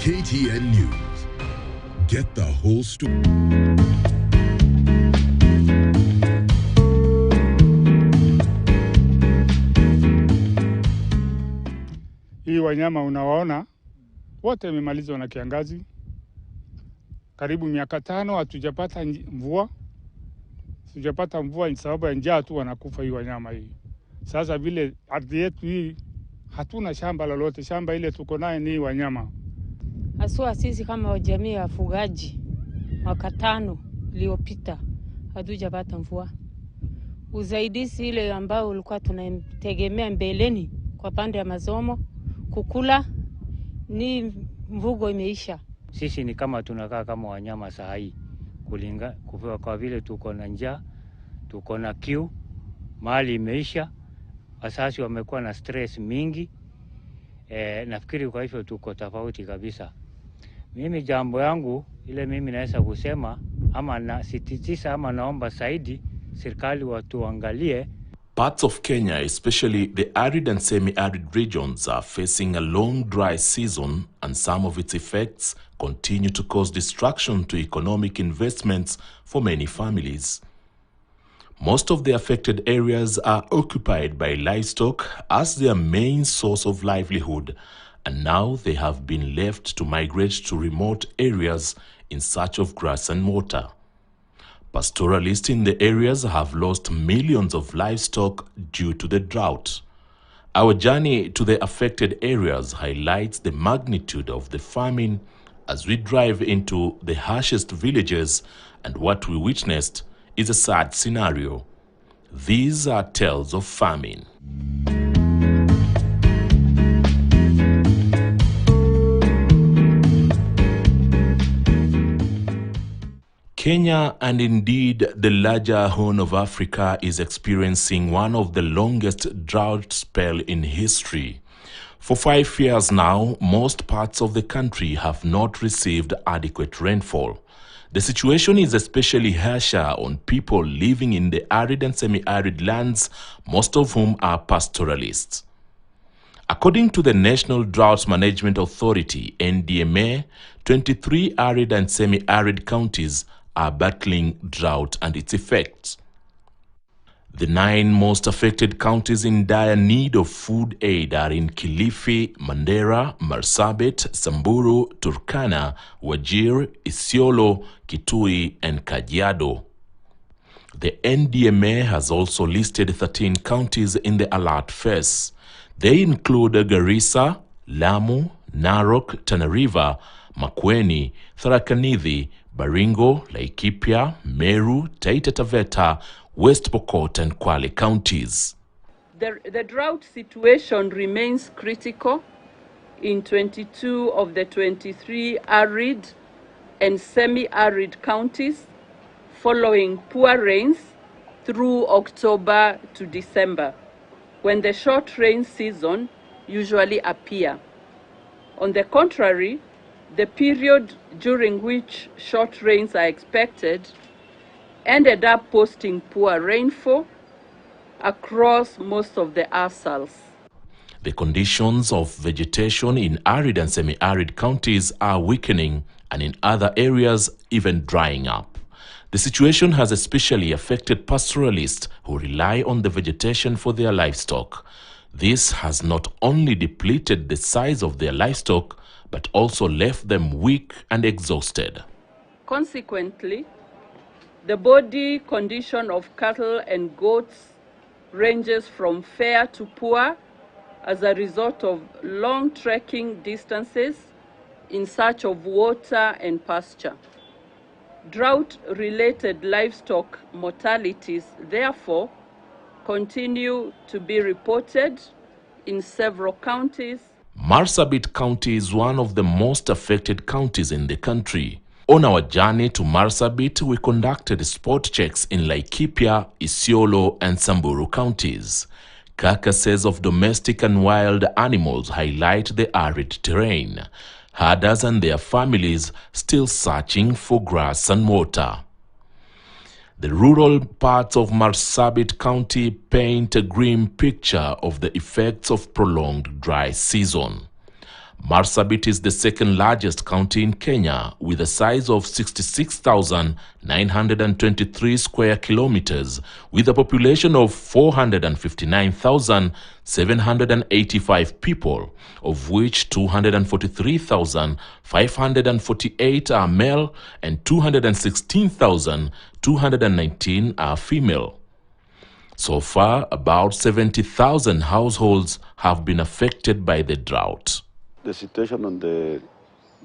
KTN News. Get the whole story. Hii wanyama unawaona wote wamemalizwa na kiangazi. Karibu miaka 5 hatujapata mvua. Hatujapata mvua sababu ya njaa tu wanakufa hii wanyama hii. Sasa vile ardhi yetu hii hatuna shamba lolote, shamba ile tuko naye ni wanyama. Haswa sisi kama jamii ya wafugaji mwaka 5 iliyopita hatujapata mvua. Usaidizi ile ambao ulikuwa tunategemea mbeleni kwa pande ya masomo, kukula, ni mvugo imeisha. Sisi ni kama tunakaa kama wanyama saa hii kwa vile tuko na njaa, tuko na kiu, mali imeisha, asasi wamekuwa na stress mingi. Nafikiri kwa hivyo tuko tofauti kabisa. Mimi jambo yangu ile mimi naweza kusema ama nasisitiza ama naomba zaidi serikali watuangalie. Parts of Kenya, especially the arid and semi-arid regions, are facing a long dry season, and some of its effects continue to cause destruction to economic investments for many families. Most of the affected areas are occupied by livestock as their main source of livelihood, and now they have been left to migrate to remote areas in search of grass and water. Pastoralists in the areas have lost millions of livestock due to the drought. Our journey to the affected areas highlights the magnitude of the famine as we drive into the harshest villages, and what we witnessed is a sad scenario. These are tales of famine. Kenya, and indeed the larger Horn of Africa, is experiencing one of the longest drought spells in history. For 5 years now, most parts of the country have not received adequate rainfall. The situation is especially harsher on people living in the arid and semi-arid lands, most of whom are pastoralists. According to the National Drought Management Authority, NDMA, 23 arid and semi-arid counties are battling drought and its effects. The 9 most affected counties in dire need of food aid are in Kilifi, Mandera, Marsabit, Samburu, Turkana, Wajir, Isiolo, Kitui, and Kajiado. The NDMA has also listed 13 counties in the alert phase. They include Garissa, Lamu, Narok, Tana River, Makueni, Tharaka Nithi, Baringo, Laikipia, Meru, Taita Taveta, West Pokot, and Kwale counties. The drought situation remains critical in 22 of the 23 arid and semi-arid counties following poor rains through October to December, when the short rain season usually appears. On the contrary, the period during which short rains are expected ended up posting poor rainfall across most of the ASALs. The conditions of vegetation in arid and semi-arid counties are weakening, and in other areas even drying up. The situation has especially affected pastoralists who rely on the vegetation for their livestock. This has not only depleted the size of their livestock, but also left them weak and exhausted. Consequently, the body condition of cattle and goats ranges from fair to poor as a result of long trekking distances in search of water and pasture. Drought-related livestock mortalities, therefore, continue to be reported in several counties. Marsabit County is one of the most affected counties in the country. On our journey to Marsabit, we conducted spot checks in Laikipia, Isiolo, and Samburu counties. Carcasses of domestic and wild animals highlight the arid terrain. Herders and their families still searching for grass and water. The rural parts of Marsabit County paint a grim picture of the effects of prolonged dry season. Marsabit is the second largest county in Kenya with a size of 66,923 square kilometers with a population of 459,785 people, of which 243,548 are male and 216,219 are female. So far, about 70,000 households have been affected by the drought. The situation on the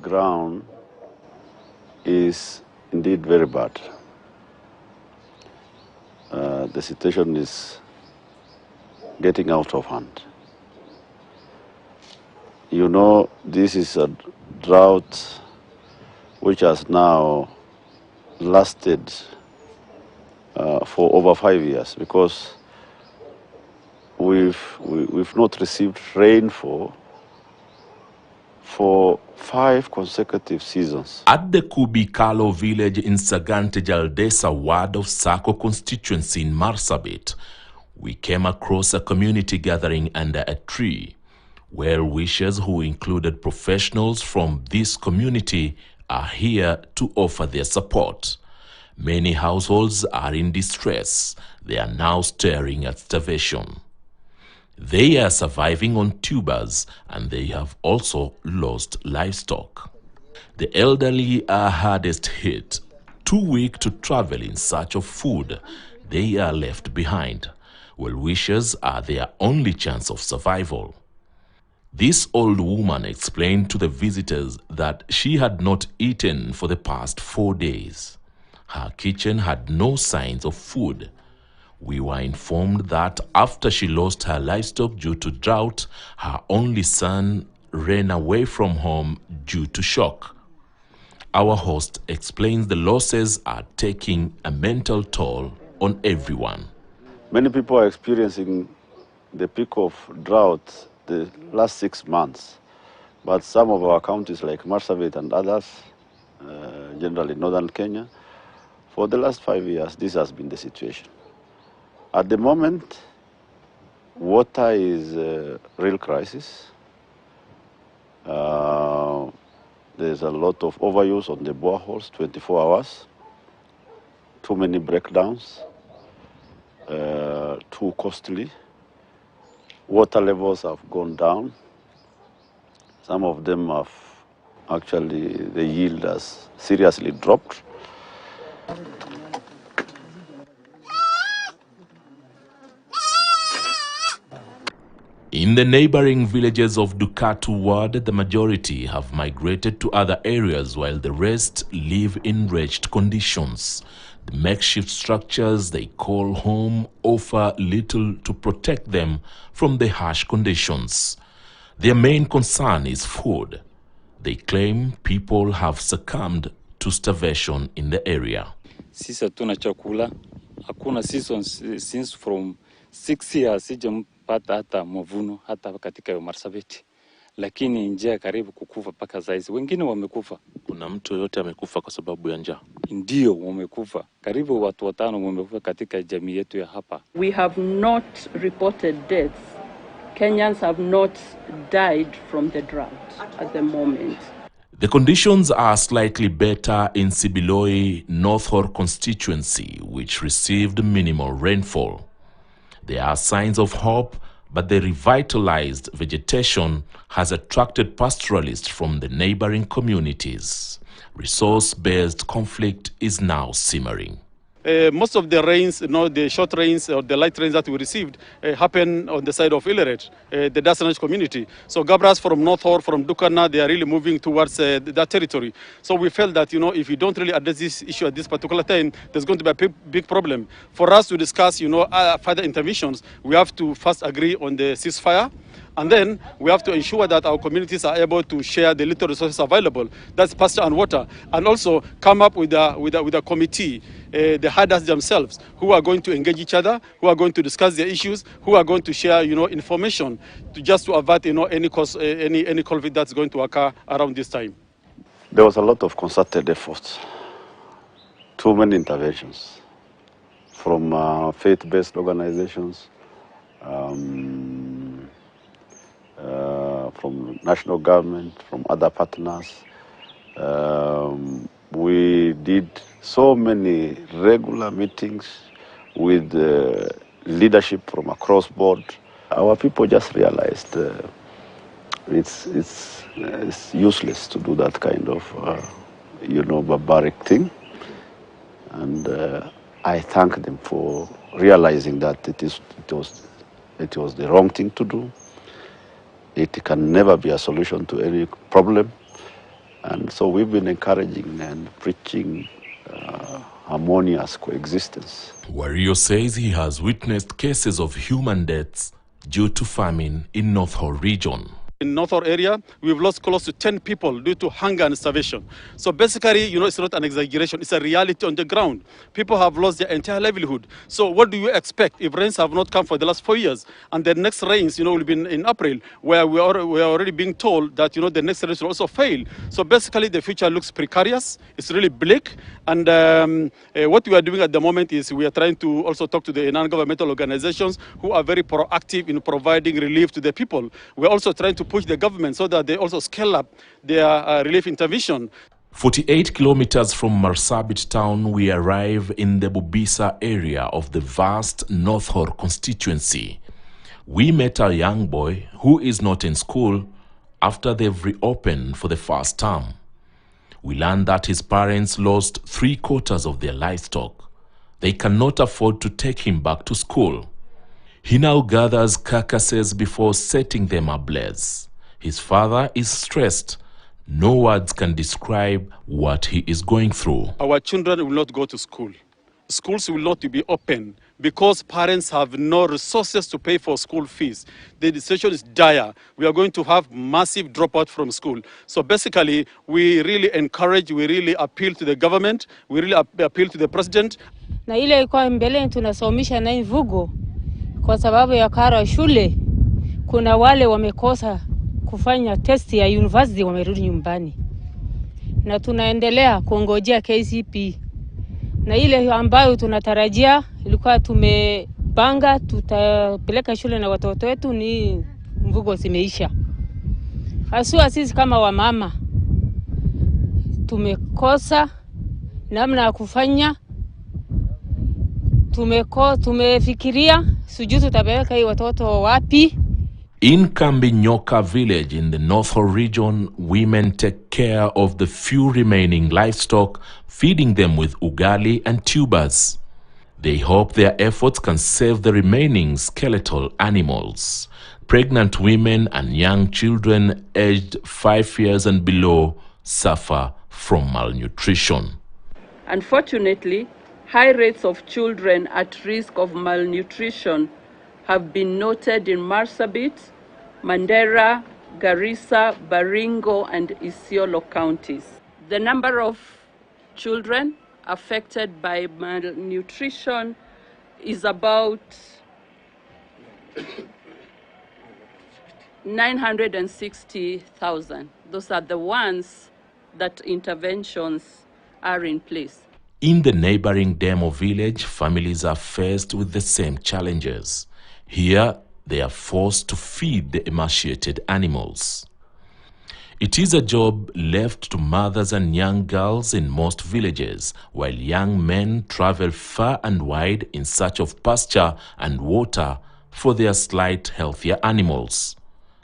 ground is indeed very bad. The situation is getting out of hand. You know, this is a drought which has now lasted for over 5 years, because we've not received rainfall for 5 consecutive seasons. At the Kubikalo village in Sagante Jaldesa ward of Sako constituency in Marsabit, we came across a community gathering under a tree. Well-wishers, who included professionals from this community, are here to offer their support. Many households are in distress. They are now staring at starvation. They are surviving on tubers, and they have also lost livestock. The elderly are hardest hit. Too weak to travel in search of food, they are left behind. Well-wishers are their only chance of survival. This old woman explained to the visitors that she had not eaten for the past 4 days. Her kitchen had no signs of food. We were informed that after she lost her livestock due to drought, her only son ran away from home due to shock. Our host explains the losses are taking a mental toll on everyone. Many people are experiencing the peak of drought the last 6 months, but some of our counties like Marsabit and others, generally northern Kenya, for the last 5 years, this has been the situation. At the moment, water is a real crisis. There's a lot of overuse on the boreholes, 24 hours, too many breakdowns, too costly. Water levels have gone down. Some of them have actually, the yield has seriously dropped. In the neighboring villages of Dukatu ward, the majority have migrated to other areas while the rest live in wretched conditions. The makeshift structures they call home offer little to protect them from the harsh conditions. Their main concern is food. They claim people have succumbed to starvation in the area. Sisi hatuna chakula, hakuna seasons since from 6 years sijampata hata mavuno hata katika Marsabit. Lakini njaa karibu kukufa paka saizi. Wengine wamekufa. Kuna mtu yote amekufa kwa sababu ya njaa? Ndio wamekufa. Karibu watu 5 wamekufa katika jamii yetu ya hapa. We have not reported deaths. Kenyans have not died from the drought at the moment. The conditions are slightly better in Sibiloi North Hor constituency, which received minimal rainfall. There are signs of hope, but the revitalized vegetation has attracted pastoralists from the neighboring communities. Resource-based conflict is now simmering. Most of the rains, the short rains or the light rains that we received happen on the side of Ileret, the Dasanaj community. So Gabras from North Hor, from Dukana, they are really moving towards that territory. So we felt that, if you don't really address this issue at this particular time, there's going to be a big problem. For us to discuss, further interventions, we have to first agree on the ceasefire. And then we have to ensure that our communities are able to share the little resources available, that's pasture and water, and also come up with a committee, the herders themselves, who are going to engage each other, who are going to discuss their issues, who are going to share, information, just to avert, any conflict that's going to occur around this time. There was a lot of concerted efforts, too many interventions from faith-based organizations, from national government, from other partners. We did so many regular meetings with leadership from across board. Our people just realized it's useless to do that kind of, barbaric thing. And I thank them for realizing that it was the wrong thing to do. It can never be a solution to any problem. And so we've been encouraging and preaching harmonious coexistence. Wario says he has witnessed cases of human deaths due to famine in North Horr region. In North Horr area, we've lost close to 10 people due to hunger and starvation. So basically, it's not an exaggeration, it's a reality on the ground. People have lost their entire livelihood. So what do you expect if rains have not come for the last 4 years? And the next rains, will be in April, where we are already being told that, the next rains will also fail. So basically, the future looks precarious. It's really bleak. And what we are doing at the moment is we are trying to also talk to the non-governmental organizations who are very proactive in providing relief to the people. We're also trying to push the government so that they also scale up their relief intervention. 48 kilometers from Marsabit town, we arrive in the Bubisa area of the vast North Horr constituency. We met a young boy who is not in school after they've reopened for the first term. We learned that his parents lost 3/4 of their livestock. They cannot afford to take him back to school. He now gathers carcasses before setting them ablaze. His father is stressed. No words can describe what he is going through. Our children will not go to school. Schools will not be open because parents have no resources to pay for school fees. The situation is dire. We are going to have massive dropout from school. So basically, we really appeal to the government, we really appeal to the president. Na ile kwa mbele tunasomesha na Vugo kwa sababu ya karo shule, kuna wale wamekosa kufanya test ya university wamerudi nyumbani. Na tunaendelea kuongojea KCP. Na ile ambayo tunatarajia ilikuwa tumepanga tutapeleka shule na watoto wetu ni Mvugo zimeisha. Haswa sisi kama wamama tumekosa namna ya kufanya. Tumefikiria sijui tutapeleka hii watoto wapi. In Kambi-Nyoka village in the North Horr region, women take care of the few remaining livestock, feeding them with ugali and tubers. They hope their efforts can save the remaining skeletal animals. Pregnant women and young children aged 5 years and below suffer from malnutrition. Unfortunately, high rates of children at risk of malnutrition have been noted in Marsabit, Mandera, Garissa, Baringo, and Isiolo counties. The number of children affected by malnutrition is about 960,000. Those are the ones that interventions are in place. In the neighboring Demo village, families are faced with the same challenges. Here, they are forced to feed the emaciated animals. It is a job left to mothers and young girls in most villages, while young men travel far and wide in search of pasture and water for their slight healthier animals.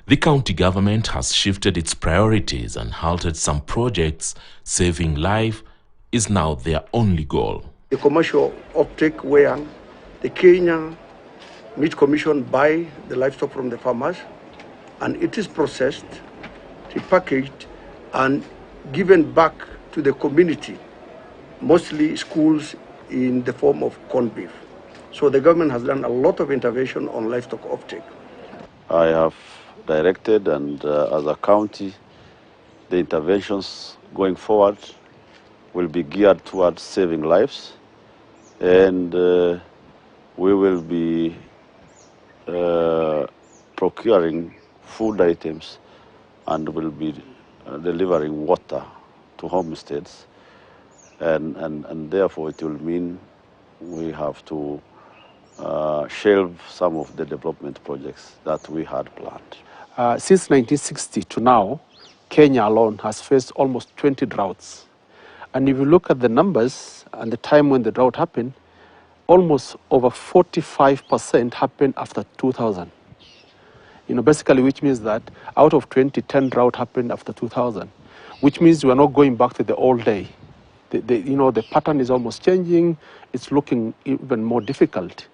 The county government has shifted its priorities and halted some projects. Saving life is now their only goal. The commercial uptake where the Kenya Meat Commission buy the livestock from the farmers, and it is processed, repackaged, and given back to the community, mostly schools, in the form of corned beef. So the government has done a lot of intervention on livestock uptake. I have directed, and as a county, the interventions going forward will be geared towards saving lives, and we will be procuring food items and will be delivering water to homesteads, and therefore it will mean we have to shelve some of the development projects that we had planned. Since 1960 to now, Kenya alone has faced almost 20 droughts. And if you look at the numbers and the time when the drought happened, almost over 45% happened after 2000. Basically, which means that out of 20, 10 drought happened after 2000, which means we are not going back to the old day. The pattern is almost changing. It's looking even more difficult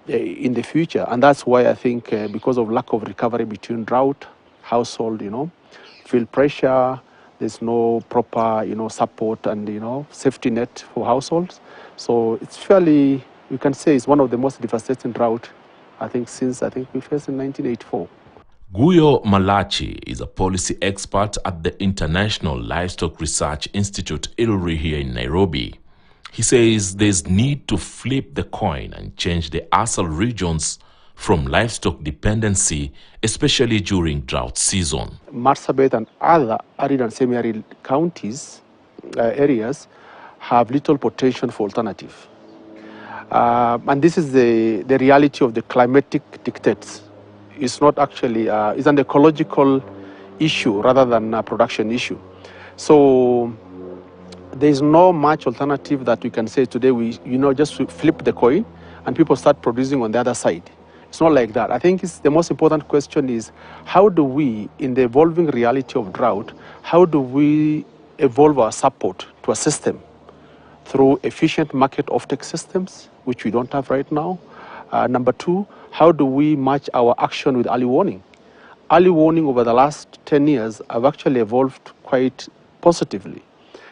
in the future. And that's why I think because of lack of recovery between drought, household, feel pressure, there's no proper, support and, safety net for households. So it's fairly, you can say it's one of the most devastating drought, since we faced in 1984. Guyo Malachi is a policy expert at the International Livestock Research Institute, ILRI, here in Nairobi. He says there's need to flip the coin and change the ASAL regions from livestock dependency, especially during drought season. Marsabit and other arid and semi-arid counties, areas, have little potential for alternative. And this is the reality of the climatic dictates. It's not actually, it's an ecological issue rather than a production issue. So there's no much alternative that we can say today, just flip the coin and people start producing on the other side. It's not like that. I think the most important question is, how do we, in the evolving reality of drought, how do we evolve our support to a system through efficient market offtake systems, which we don't have right now? Number two, how do we match our action with early warning? Early warning over the last 10 years have actually evolved quite positively.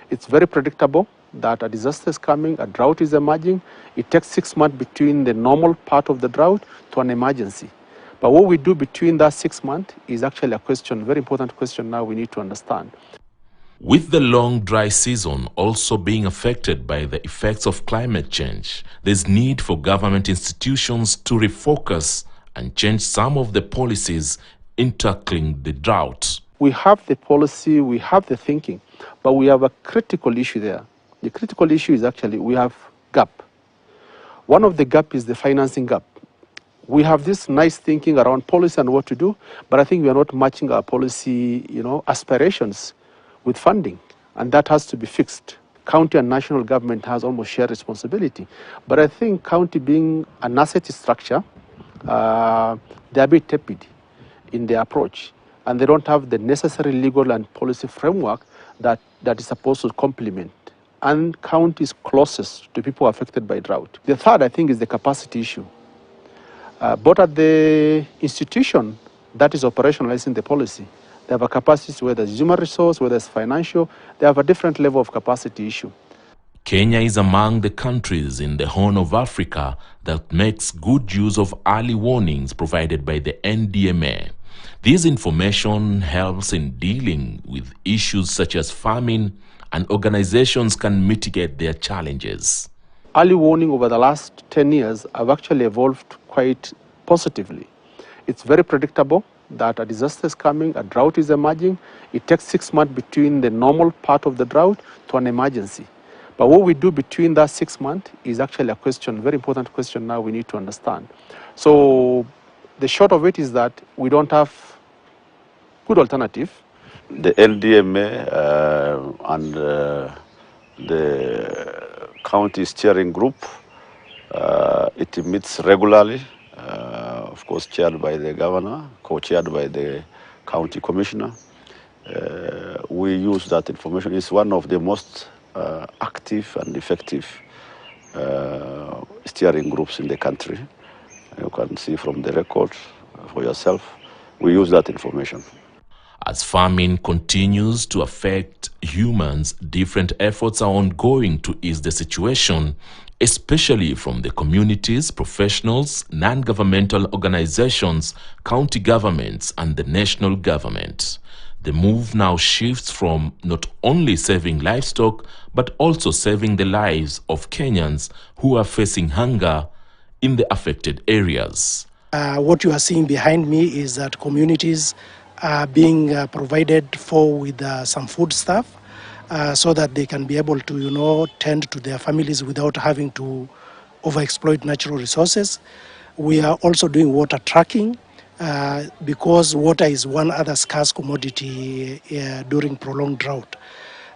It's very predictable that a disaster is coming, a drought is emerging. It takes 6 months between the normal part of the drought to an emergency. But what we do between that 6 months is actually a question, very important question now we need to understand. With the long dry season also being affected by the effects of climate change, there's need for government institutions to refocus and change some of the policies in tackling the drought. We have the policy, we have the thinking, but we have a critical issue there. The critical issue is actually we have gap. One of the gap is the financing gap. We have this nice thinking around policy and what to do, but I think we are not matching our policy, aspirations with funding, and that has to be fixed. County and national government has almost shared responsibility, but I think county being an asset structure, they're a bit tepid in their approach, and they don't have the necessary legal and policy framework that is supposed to complement. And county is closest to people affected by drought. The third, I think, is the capacity issue. But at the institution that is operationalizing the policy, they have a capacity, whether it's human resource, whether it's financial, they have a different level of capacity issue. Kenya is among the countries in the Horn of Africa that makes good use of early warnings provided by the NDMA. This information helps in dealing with issues such as famine, and organizations can mitigate their challenges. Early warning over the last 10 years have actually evolved quite positively. It's very predictable that a disaster is coming, a drought is emerging. It takes 6 months between the normal part of the drought to an emergency. But what we do between that 6 months is actually a question, very important question now we need to understand. So the short of it is that we don't have good alternative. The NDMA and the county steering group, it meets regularly, of course chaired by the governor, co-chaired by the county commissioner. We use that information. It's one of the most active and effective steering groups in the country. You can see from the record for yourself. We use that information. As famine continues to affect humans, different efforts are ongoing to ease the situation, especially from the communities, professionals, non-governmental organizations, county governments, and the national government. The move now shifts from not only saving livestock, but also saving the lives of Kenyans who are facing hunger in the affected areas. What you are seeing behind me is that communities are being provided for with some food stuff so that they can be able to, tend to their families without having to overexploit natural resources. We are also doing water tracking because water is one other scarce commodity during prolonged drought.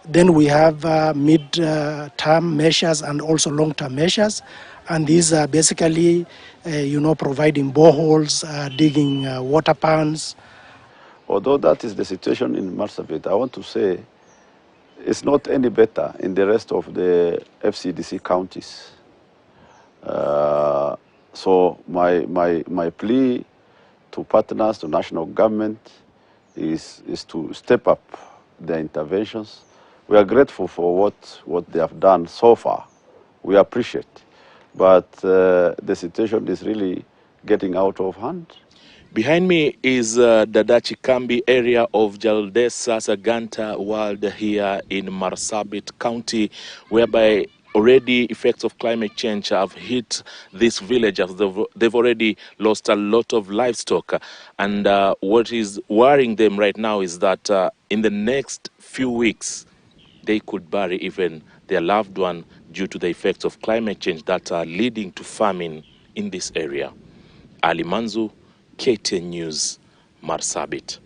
Then we have mid-term measures and also long-term measures, and these are basically, providing boreholes, digging water pans. Although that is the situation in Marsabit, I want to say it's not any better in the rest of the FCDC counties. So my plea to partners, to national government, is to step up their interventions. We are grateful for what they have done so far. We appreciate. But the situation is really getting out of hand. Behind me is Dadachi Kambi area of Jaldesa Saganta ward here in Marsabit County, whereby already effects of climate change have hit these villages. They've already lost a lot of livestock. And what is worrying them right now is that in the next few weeks, they could bury even their loved one due to the effects of climate change that are leading to famine in this area. Ali Manzu, KTN News, Marsabit.